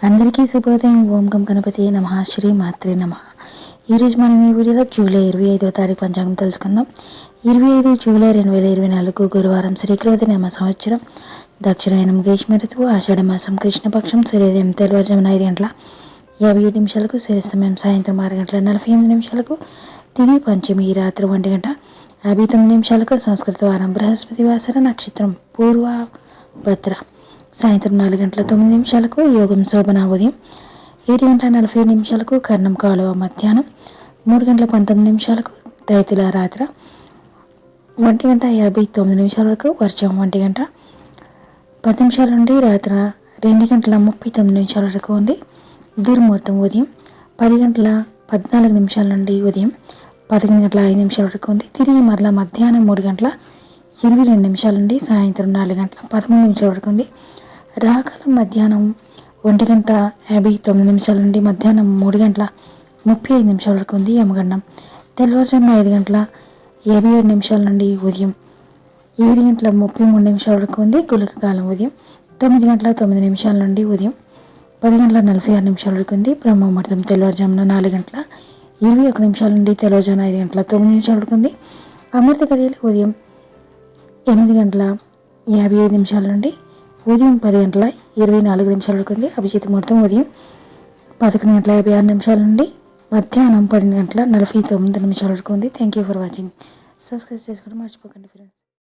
అందరికీ శుభోదయం. ఓం గం గణపతి నమః. శ్రీ మాత్రే నమః. ఈరోజు మనం ఈ వీడియోలో జూలై 25వ తారీఖు పంచాంగం తెలుసుకుందాం. 25 జూలై 2024 గురువారం, శ్రీక్రోధి నామ సంవత్సరం, దక్షిణాయనం గ్రీష్మ ఋతువు, ఆషాఢ మాసం, కృష్ణపక్షం, సూర్యోదయం తెల్లవారుజామున 5:57 సూర్యాస్తమయం సాయంత్రం 6:48 తిథి పంచమి రాత్రి 1:59 సంస్కృత వారం బృహస్పతి వాసర, నక్షత్రం పూర్వ భద్ర, సాయంత్రం 4:09 యోగం శోభన, ఉదయం 7:47 కర్ణం కాలువ, మధ్యాహ్నం 3:19 దైతుల, రాత్రి 1:59 వరకు, వర్షం 1:10 నుండి రాత్రి 2:39 వరకు ఉంది. దుర్ముహూర్తం ఉదయం 10:14 నుండి ఉదయం 11:05 వరకు ఉంది. తిరిగి మరలా మధ్యాహ్నం 3:22 నుండి సాయంత్రం 4:13 వరకు ఉంది. రాకాలం మధ్యాహ్నం 1:59 నుండి మధ్యాహ్నం 3:35 వరకు ఉంది. యమగండం తెల్లవారుజామున 5:57 నుండి ఉదయం 7:33 వరకు ఉంది. గుళిక కాలం ఉదయం 9:09 నుండి ఉదయం 10:46 వరకు ఉంది. బ్రహ్మముహూర్తం తెల్లవారుజామున 4:21 నుండి తెల్లవారుజామున 5:09 వరకు ఉంది. అమృత గడియలు ఉదయం 8:55 నుండి ఉదయం 10:24 వరకు ఉంది. అభిజిత్ ముహూర్తం ఉదయం 11:56 నుండి మధ్యాహ్నం 12:49 వరకు ఉంది. Thank you for watching. Subscribe చేసుకోవడం మర్చిపోకండి ఫ్రెండ్స్.